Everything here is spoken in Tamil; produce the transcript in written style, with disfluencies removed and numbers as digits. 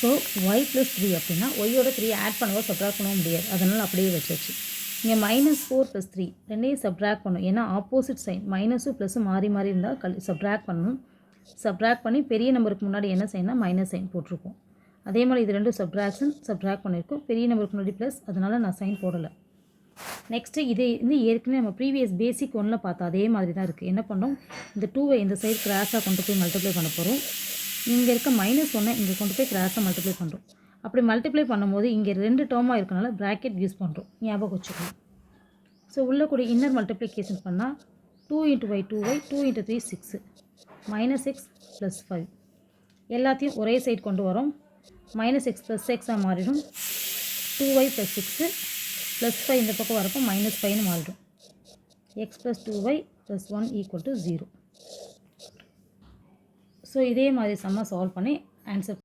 ஸோ ஒய் ப்ளஸ் 3 அப்படின்னா ஒய்யோட 3 ஆட் பண்ணவோ சப்ராக்ட் பண்ணவும் முடியாது, அதனால் அப்படியே வச்சாச்சு. இங்கே -4 + 3 ரெண்டையும் சப்ராக்ட் பண்ணும், ஏன்னா ஆப்போசிட் சைன் மைனஸும் ப்ளஸும் மாறி மாறி இருந்தால் சப்ராக்ட் பண்ணணும். சப்ராக்ட் பண்ணி பெரிய நம்பருக்கு முன்னாடி என்ன சைன்னா மைனஸ் சைன் போட்டிருக்கோம். அதே மாதிரி இது ரெண்டும் சப்ராக்ட் பண்ணியிருக்கோம், பெரிய நம்பருக்கு முன்னாடி ப்ளஸ், அதனால் நான் சைன் போடலை. நெக்ஸ்ட்டு இதே ஏற்கனவே நம்ம ப்ரீவியஸ் பேசிக் 1ல் பார்த்தா அதே மாதிரி தான் இருக்குது. என்ன பண்ணோம், இந்த 2வை இந்த சைடு கிராஸாக கொண்டு போய் மல்டிப்ளை பண்ண போகிறோம். இங்கே இருக்க -1 இங்கே கொண்டு போய் கிராஸாக மல்டிப்ளை பண்ணுறோம். அப்படி மல்டிப்ளை பண்ணும்போது இங்கே 2 டேர்மாக இருக்கனால ப்ராக்கெட் யூஸ் பண்ணுறோம், ஞாபகம் வச்சுக்கணும். ஸோ உள்ள கூட இன்னர் மல்டிப்ளிகேஷன் பண்ணால் 2 × y 2y 2 × 3 6 -x + 5 எல்லாத்தையும் ஒரே சைடு கொண்டு வரோம். -x + x மாறிடும். 2y + 6 +5 இந்த பக்கம் வரப்போ -5ன்னு மாறிடும். x + 2y + 1 = 0. ஸோ இதே மாதிரி சம்மை சால்வ் பண்ணி ஆன்சர்